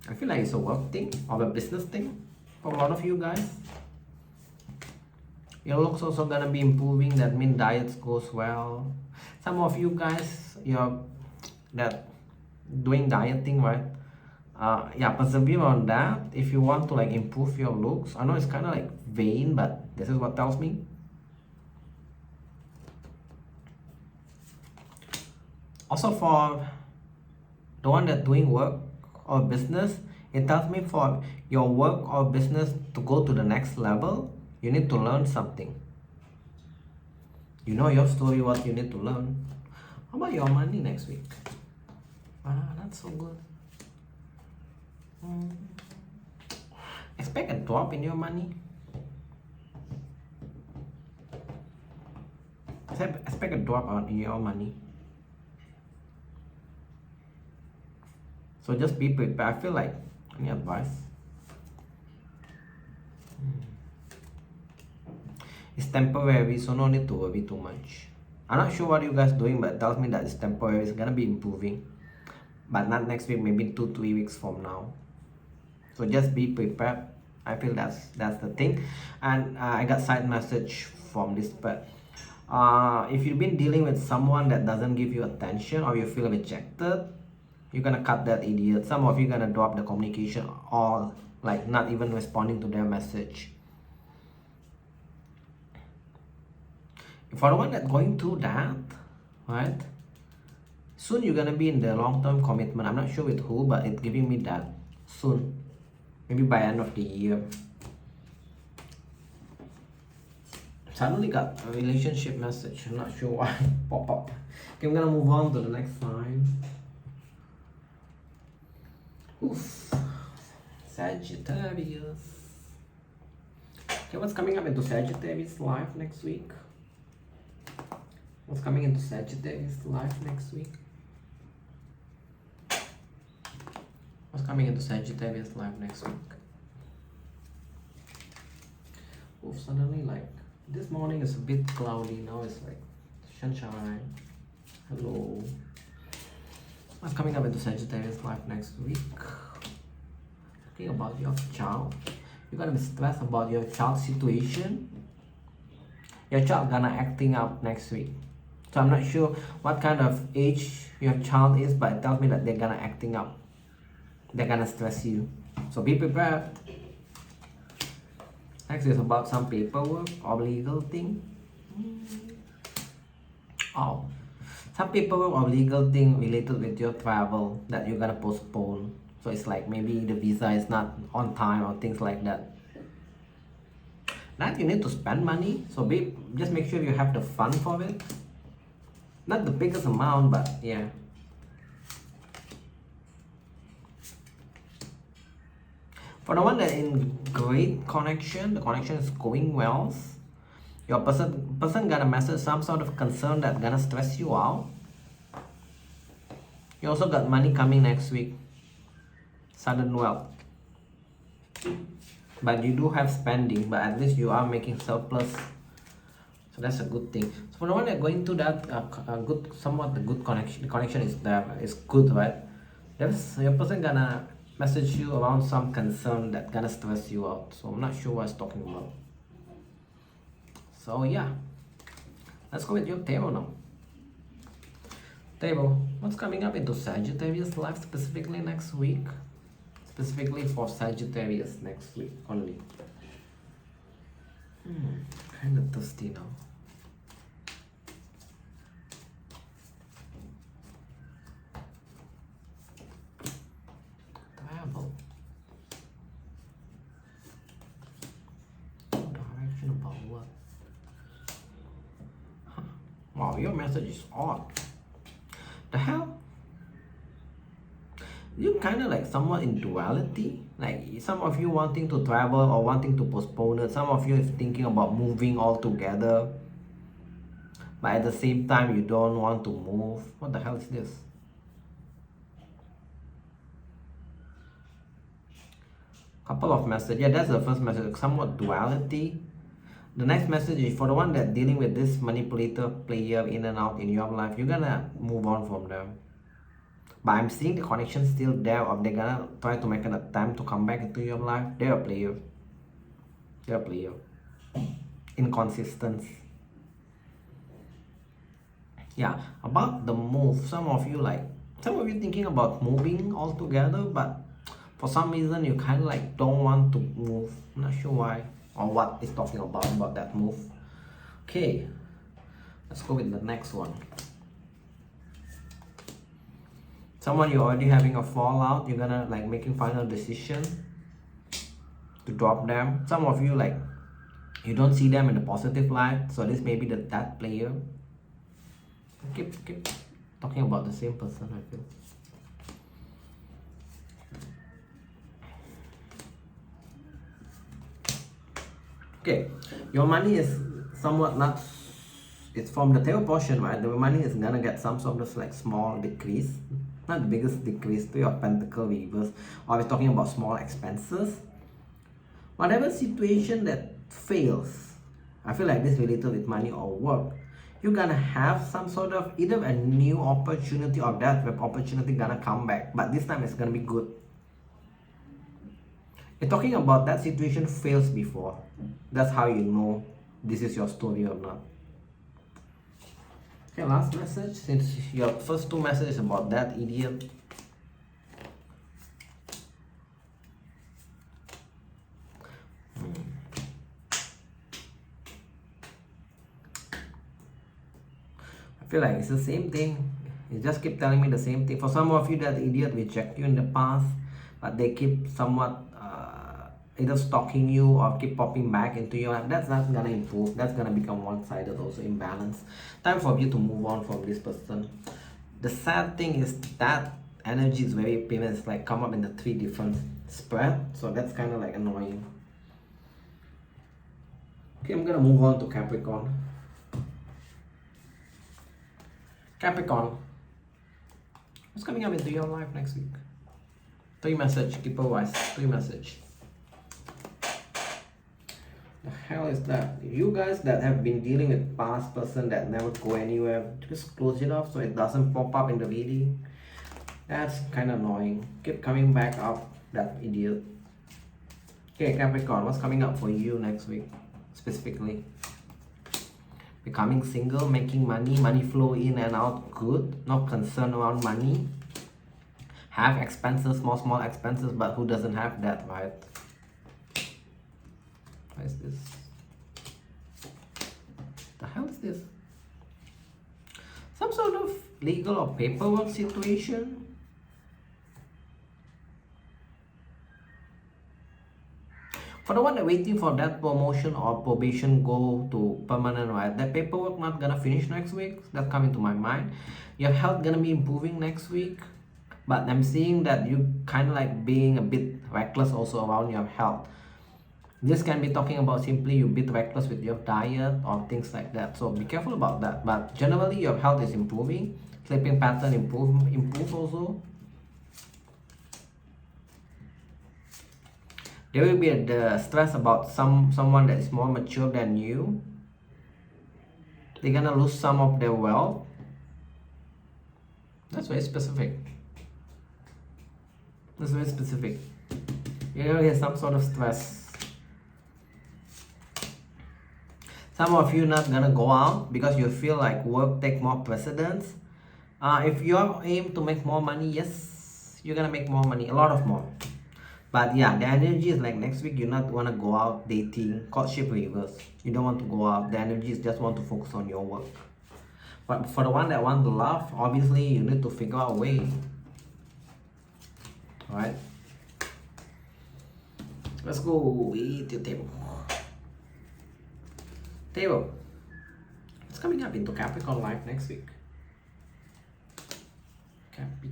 I feel like it's a work thing or a business thing for a lot of you guys. Your looks also gonna be improving. That means diets goes well. Some of you guys, you're that doing dieting, right? Yeah, persevere on that if you want to like improve your looks. I know it's kind of like vain, but this is what tells me. Also for the one that's doing work or business, it tells me for your work or business to go to the next level, you need to learn something. You know your story, what you need to learn. How about your money next week? That's so good. Expect a drop in your money. Expect a drop in your money. So just be prepared. I feel like, any advice? It's temporary, so no need to worry too much. I'm not sure what you guys doing, but it tells me that it's temporary. It's gonna be improving, but not next week, maybe 2-3 weeks from now. So just be prepared. I feel that's the thing. And I got side message from this, but if you've been dealing with someone that doesn't give you attention or you feel rejected, you're gonna cut that idiot. Some of you gonna drop the communication or like not even responding to their message. For the one that's going through that, right? Soon you're gonna be in the long-term commitment. I'm not sure with who, but it's giving me that soon. Maybe by end of the year. Suddenly got a relationship message. I'm not sure why it pop up. Okay, I'm gonna move on to the next sign. Oof. Sagittarius. Okay, what's coming up into Sagittarius life next week? What's coming into Sagittarius life next week? What's coming into Sagittarius life next week? Oh, suddenly like this morning is a bit cloudy. Now it's like sunshine. Hello. What's coming up into Sagittarius life next week? Talking about your child. You're gonna be stressed about your child situation. Your child gonna acting up next week. So I'm not sure what kind of age your child is, but it tells me that they're gonna acting up. They're gonna stress you. So be prepared. Next is about some paperwork or legal thing. Oh, some paperwork or legal thing related with your travel that you're gonna postpone. So it's like maybe the visa is not on time or things like that. That you need to spend money. So just make sure you have the fund for it. Not the biggest amount, but yeah. For the one that in great connection, the connection is going well. Your person gonna message some sort of concern that gonna stress you out. You also got money coming next week. Sudden wealth. But you do have spending, but at least you are making surplus. So that's a good thing. So for the one that going to that somewhat the good connection, the connection is there, is good, right? There's your person gonna message you around some concern that gonna stress you out. So I'm not sure what it's talking about. So yeah, let's go with your tarot now. Tarot, what's coming up into Sagittarius life specifically next week? Specifically for Sagittarius next week only. Kind of thirsty now. Wow, your message is odd. The hell? You kind of like somewhat in duality. Like some of you wanting to travel or wanting to postpone it. Some of you is thinking about moving altogether. But at the same time, you don't want to move. What the hell is this? Couple of messages. Yeah, that's the first message. Somewhat duality. The next message is for the one that dealing with this manipulator player in and out in your life. You're gonna move on from them. But I'm seeing the connection still there, or they're gonna try to make an attempt to come back into your life. They're a player. They're a player. Inconsistent. Yeah, about the move. Some of you thinking about moving altogether, but for some reason you kind of like don't want to move. I'm not sure why or what is talking about that move. Okay, let's go with the next one. Someone you're already having a fallout, you're gonna like making final decision to drop them. Some of you like you don't see them in a positive light, so this may be that player. Keep talking about the same person, I feel. Okay, your money is somewhat not, it's from the tail portion, right? The money is gonna get some sort of like small decrease, not the biggest decrease to your pentacle reverse, or we're talking about small expenses. Whatever situation that fails, I feel like this related with money or work, you're gonna have some sort of either a new opportunity or that opportunity gonna come back, but this time it's gonna be good. You're talking about that situation fails before. That's how you know this is your story or not. Okay, last message, since your first two messages about that idiot. I feel like it's the same thing. You just keep telling me the same thing. For some of you, that idiot reject you in the past, but they keep somewhat either stalking you or keep popping back into your life. That's not gonna improve. That's gonna become one-sided, also imbalance. Time for you to move on from this person. The sad thing is that energy is very appealing. It's like come up in the 3 different spread, so that's kind of like annoying. Okay, I'm gonna move on to Capricorn. Capricorn, what's coming up into your life next week? 3 message, keeper wise, 3 message. The hell is that? You guys that have been dealing with past person that never go anywhere, just close it off so it doesn't pop up in the reading. That's kind of annoying. Keep coming back up, that idiot. Okay, Capricorn, what's coming up for you next week specifically? Becoming single, making money, money flow in and out good, not concerned around money. Have expenses, small expenses, but who doesn't have that, right? What is this? The hell is this? Some sort of legal or paperwork situation? For the one that waiting for that promotion or probation go to permanent, right? That paperwork not gonna finish next week. That's coming to my mind. Your health gonna be improving next week. But I'm seeing that you kind of like being a bit reckless also around your health. This can be talking about simply you bit reckless with your diet or things like that. So be careful about that. But generally your health is improving. Sleeping pattern improve also. There will be the stress about someone that is more mature than you. They're gonna lose some of their wealth. That's very specific. That's very specific. You're gonna get some sort of stress. Some of you not gonna go out because you feel like work take more precedence. If you aim to make more money, yes, you're gonna make more money, a lot of more. But yeah, the energy is like next week you not wanna go out dating, courtship reverse. You don't want to go out. The energy is just want to focus on your work. But for the one that want to love, obviously you need to figure out a way. Alright. Let's go with the table. Table. What's coming up into Capricorn life next week?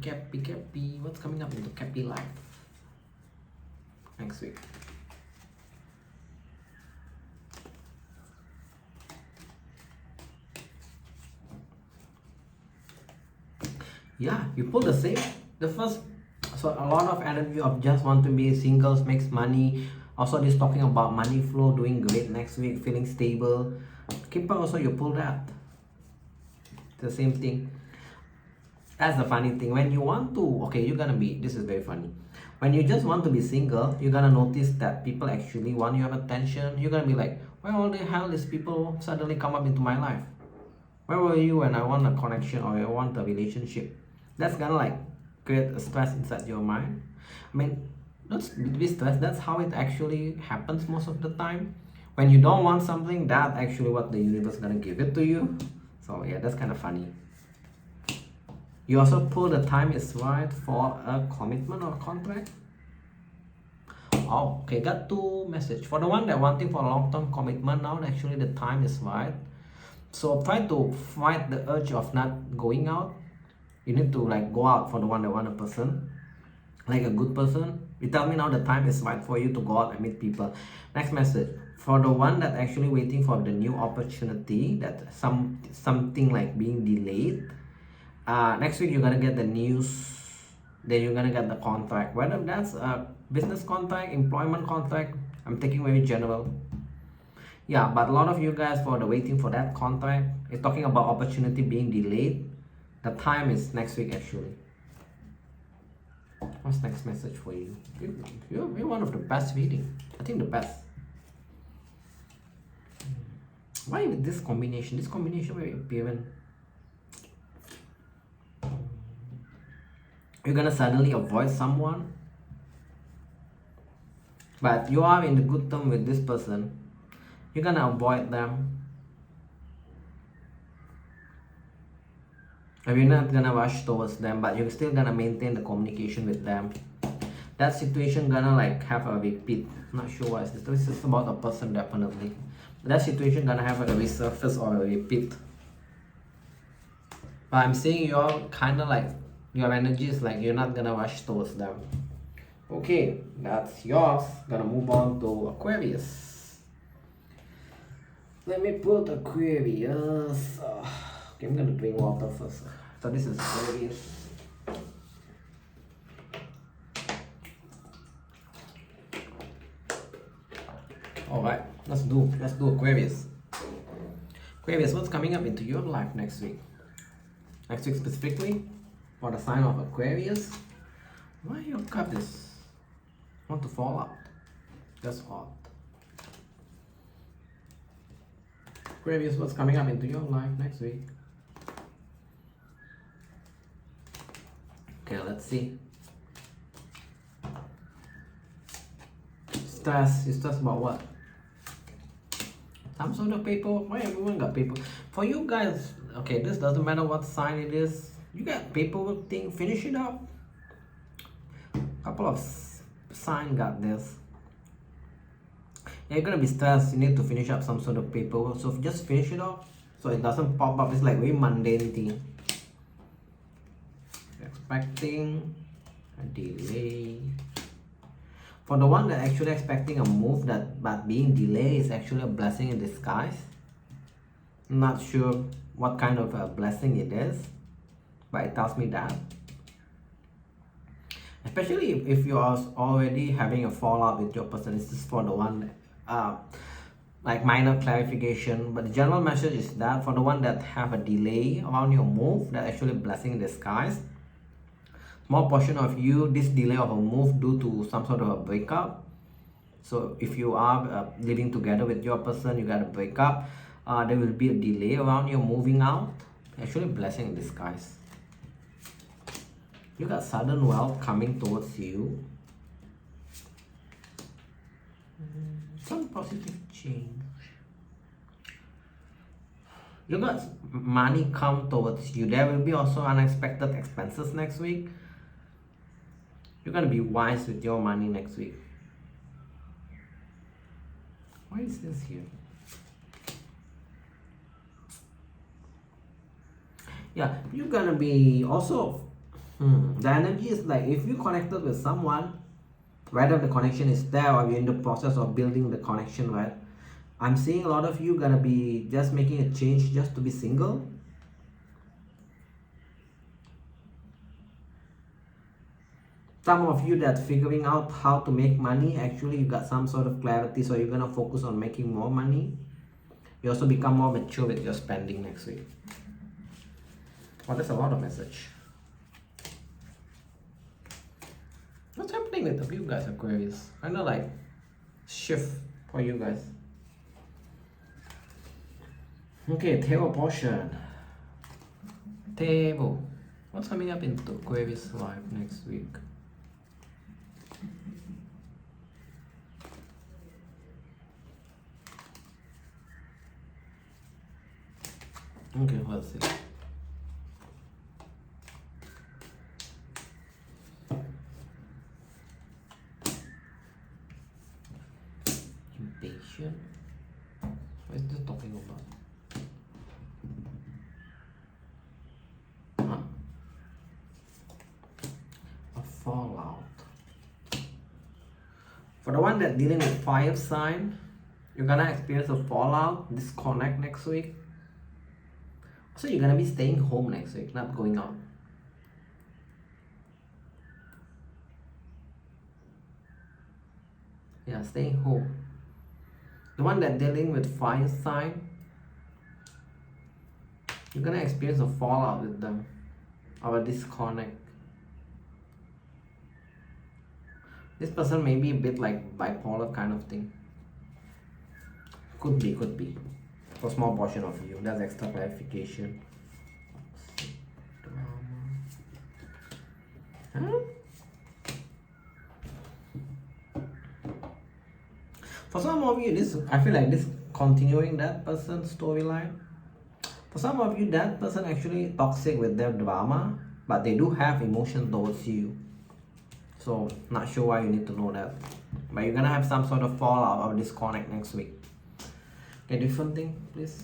Cappy. What's coming up into Cappy life next week? Yeah, you pull the same. The first, so a lot of energy of just want to be singles, makes money. Also, this talking about money flow, doing great next week, feeling stable. Keeper also, you pull that. The same thing. That's the funny thing. When you want to, okay, you're gonna be, this is very funny. When you just want to be single, you're gonna notice that people actually want your attention. You're gonna be like, why all the hell these people suddenly come up into my life? Where were you when I want a connection or I want a relationship? That's gonna like create a stress inside your mind. I mean, not be stressed, that's how it actually happens most of the time. When you don't want something, that's actually what the universe is gonna give it to you. So yeah, that's kind of funny. You also pull the time is right for a commitment or a contract. Oh, okay, got two messages. For the one that wanting for a long-term commitment now, actually the time is right. So try to fight the urge of not going out. You need to like go out for the one that want a person, like a good person. You tell me now the time is right for you to go out and meet people. Next message. For the one that actually waiting for the new opportunity, that something like being delayed. Next week you're gonna get the news, then you're gonna get the contract, whether that's a business contract, employment contract. I'm taking very general. Yeah, but a lot of you guys for the waiting for that contract, it's talking about opportunity being delayed. The time is next week actually. What's next message for you? You're one of the best reading. I think the best. Why with this combination? This combination very apparent. You're gonna suddenly avoid someone, but you are in the good term with this person. You're gonna avoid them, and you're not gonna rush towards them, but you're still gonna maintain the communication with them. That situation gonna like have a repeat. Not sure what is this. This is about a person definitely. That situation gonna have a resurface or a repeat. But I'm saying you're kind of like, your energy is like you're not gonna rush towards them. Okay, that's yours. Gonna move on to Aquarius. Let me put Aquarius. Okay, I'm gonna drink water first. So this is Aquarius. Alright, let's do Aquarius. Aquarius, what's coming up into your life next week? Next week specifically, for the sign of Aquarius. Why your cup is want to fall out? That's odd. Aquarius, what's coming up into your life next week? Okay, let's see. Stress. You stress about what? Some sort of paper. Why everyone got paper? For you guys, okay, this doesn't matter what sign it is. You got paperwork thing, finish it up. Couple of sign got this. Yeah, you're gonna be stressed. You need to finish up some sort of paperwork. So just finish it up so it doesn't pop up. It's like very mundane thing. Expecting a delay. For the one that actually expecting a move but being delayed is actually a blessing in disguise. I'm not sure what kind of a blessing it is, but it tells me that. Especially if you are already having a fallout with your person. This is for the one like minor clarification, but the general message is that for the one that have a delay around your move, that actually a blessing in disguise. Small portion of you, this delay of a move due to some sort of a breakup. So if you are living together with your person, you got a breakup, there will be a delay around your moving out. Actually blessing in disguise. You got sudden wealth coming towards you. Some positive change. You got money come towards you. There will be also unexpected expenses next week. You're gonna be wise with your money next week. Why is this here? Yeah, you're gonna be also, the energy is like if you connected with someone, whether the connection is there or you're in the process of building the connection, right? I'm seeing a lot of you gonna be just making a change just to be single. Some of you that figuring out how to make money, actually you got some sort of clarity, so you're gonna focus on making more money. You also become more mature with your spending next week. Oh, that's a lot of message. What's happening with you guys, Aquarius? Kind of like shift for you guys. Okay, table portion. Table. What's coming up into Aquarius life next week? Okay, let's see. Impatient. What is this talking about? A fallout. For the one that dealing with fire sign, you're gonna experience a fallout, disconnect next week. So you're gonna be staying home next week, not going out. Yeah, staying home. The one that dealing with fire sign, you're gonna experience a fallout with them, or a disconnect. This person may be a bit like bipolar kind of thing. Could be. For a small portion of you. That's extra clarification. Huh? For some of you, I feel like this continuing that person's storyline. For some of you, that person actually toxic with their drama, but they do have emotion towards you. So, not sure why you need to know that. But you're gonna have some sort of fallout or disconnect next week. Okay, different thing, please.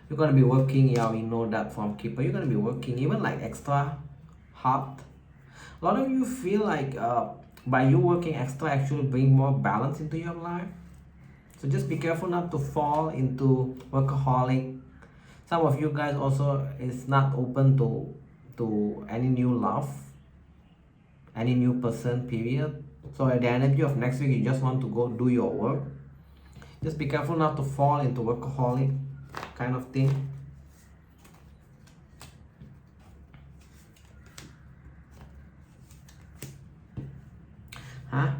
You're gonna be working, yeah, we know that from Keeper. You're gonna be working even like extra hard. A lot of you feel like by you working extra actually bring more balance into your life. So just be careful not to fall into workaholic. Some of you guys also is not open to any new love, any new person, period. So at the energy of next week, you just want to go do your work. Just be careful not to fall into workaholic kind of thing. Huh?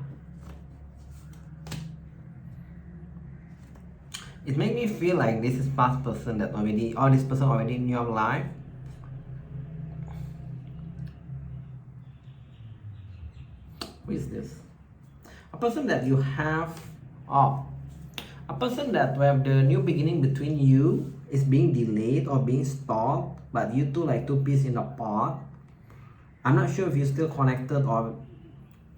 It makes me feel like this is past person that already, or this person already in your life. Who is this? A person that you have, a person that where the new beginning between you is being delayed or being stalled, but you two like two pieces in a pot. I'm not sure if you're still connected or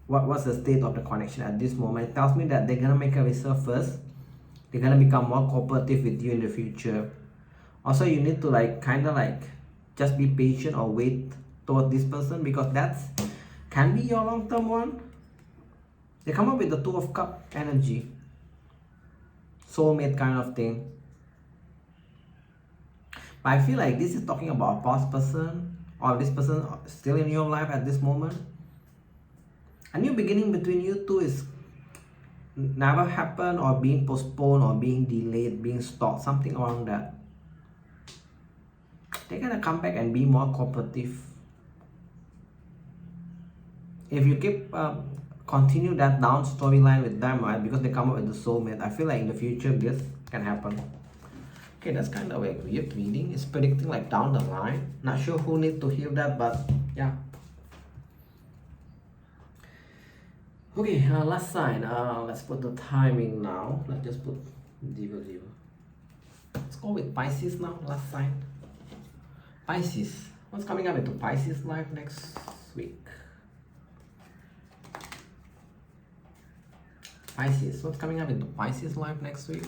what's the state of the connection at this moment. It tells me that they're gonna make a resurface. They're gonna become more cooperative with you in the future. Also, you need to like kind of like just be patient or wait toward this person, because that's can be your long-term one. They come up with the Two of Cups energy, soulmate kind of thing. But I feel like this is talking about a past person, or this person still in your life at this moment. A new beginning between you two is never happened, or being postponed, or being delayed, being stopped, something around that. They're gonna come back and be more cooperative. If you keep continue that down storyline with them, right, because they come up with the soulmate, I feel like in the future this can happen. Okay, that's kind of a weird reading. It's predicting like down the line. Not sure who needs to hear that, but yeah. Okay, last sign. Let's put the timing now. Let's just put 0, 0. Let's go with Pisces now. Last sign. Pisces. What's coming up into Pisces life next week? Pisces. What's coming up into Pisces life next week?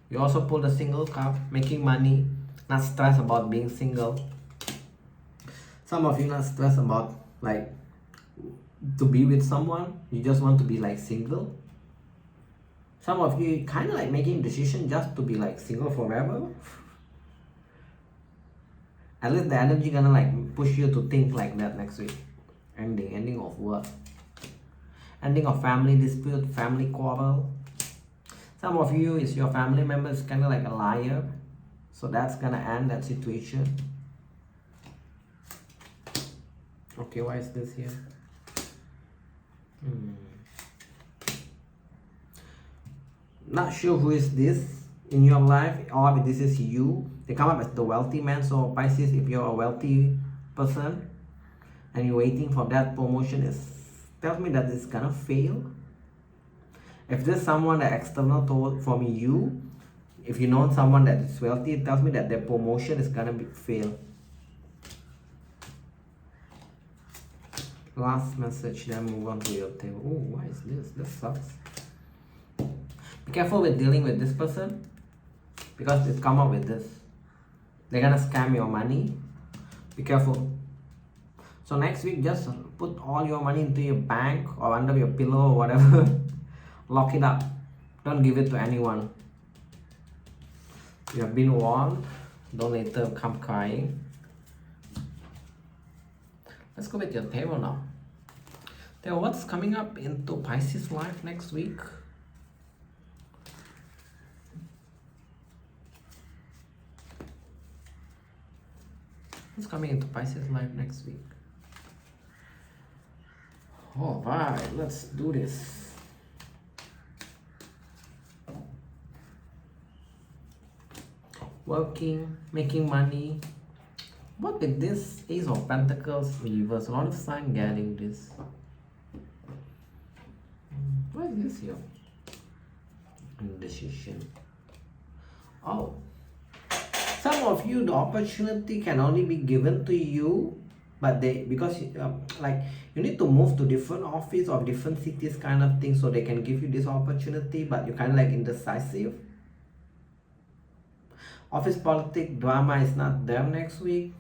You also pull the single card, making money, not stressed about being single. Some of you not stressed about like to be with someone, you just want to be like single. Some of you kind of like making decision just to be like single forever. At least the energy gonna like push you to think like that next week. Ending of what? Ending of family dispute, family quarrel. Some of you is your family member is kind of like a liar, so that's gonna end that situation. Okay, why is this here? Not sure who is this in your life, or if this is you. They come up as the wealthy man. So Pisces, if you're a wealthy person and you're waiting for that promotion, it tells me that it's gonna fail. If there's someone that external told from you, if you know someone that is wealthy, it tells me that their promotion is gonna fail. Last message, then move on to your table. Oh, why is this? This sucks. Be careful with dealing with this person, because it's come up with this. They're gonna scam your money. Be careful. So next week, just put all your money into your bank or under your pillow or whatever. Lock it up. Don't give it to anyone. You have been warned. Don't later come crying. Let's go with your table now. Tell what's coming up into Pisces life next week. What's coming into Pisces life next week? Alright, let's do this. Working, making money. What with this Ace of Pentacles reverse? A lot of sign getting this. What is this here? Indecision. Oh. Some of you, the opportunity can only be given to you, but because like you need to move to different office or different cities kind of thing, so they can give you this opportunity, but you're kind of like indecisive. Office politics drama is not there next week.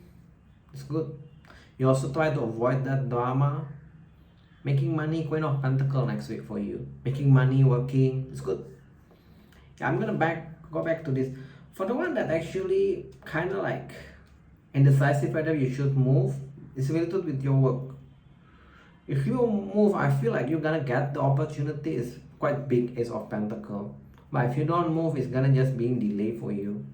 It's good. You also try to avoid that drama. Making money, Queen of Pentacles next week for you. Making money, working, it's good. Yeah, I'm gonna go back to this. For the one that actually kind of like indecisive whether you should move, it's related with your work. If you move, I feel like you're gonna get the opportunity. It's quite big, Ace of Pentacles. But if you don't move, it's gonna just be delayed for you.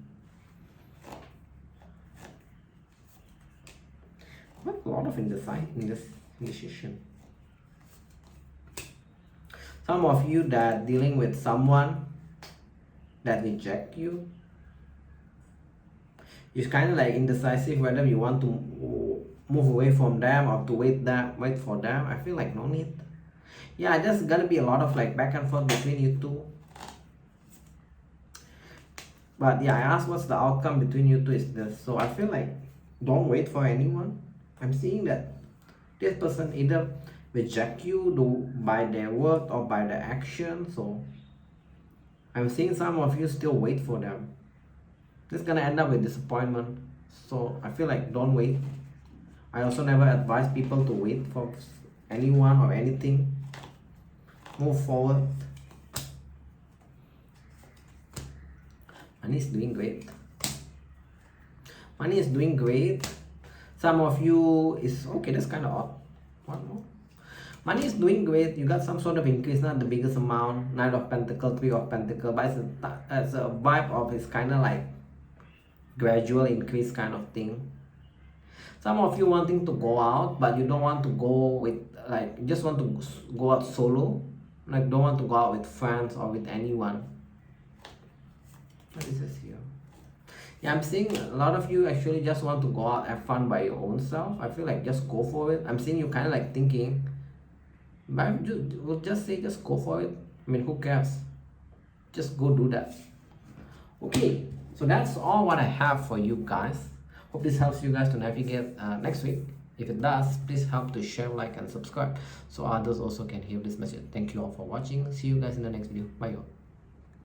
A lot of indecision. Some of you that dealing with someone that reject you, you're kind of like indecisive whether you want to move away from them or to wait for them. I feel like no need. Yeah, there's gonna be a lot of like back and forth between you two. But yeah, I asked what's the outcome between you two is this. So I feel like don't wait for anyone. I'm seeing that this person either reject you by their word or by their action. So I'm seeing some of you still wait for them. This is gonna end up with disappointment. So I feel like don't wait. I also never advise people to wait for anyone or anything. Move forward. Money is doing great. Money is doing great. Some of you is okay, that's kind of odd. One more. Money is doing great. You got some sort of increase, not the biggest amount. Knight of Pentacles, Three of Pentacles, but it's a vibe of it's kind of like gradual increase kind of thing. Some of you wanting to go out, but you don't want to go with like you just want to go out solo. Like don't want to go out with friends or with anyone. What is this here? Yeah, I'm seeing a lot of you actually just want to go out, have fun by your own self. I feel like just go for it. I'm seeing you kind of like thinking, but I will just say just go for it. I mean, who cares? Just go do that. Okay, so that's all what I have for you guys. Hope this helps you guys to navigate next week. If it does, please help to share, like, and subscribe so others also can hear this message. Thank you all for watching. See you guys in the next video. Bye, y'all.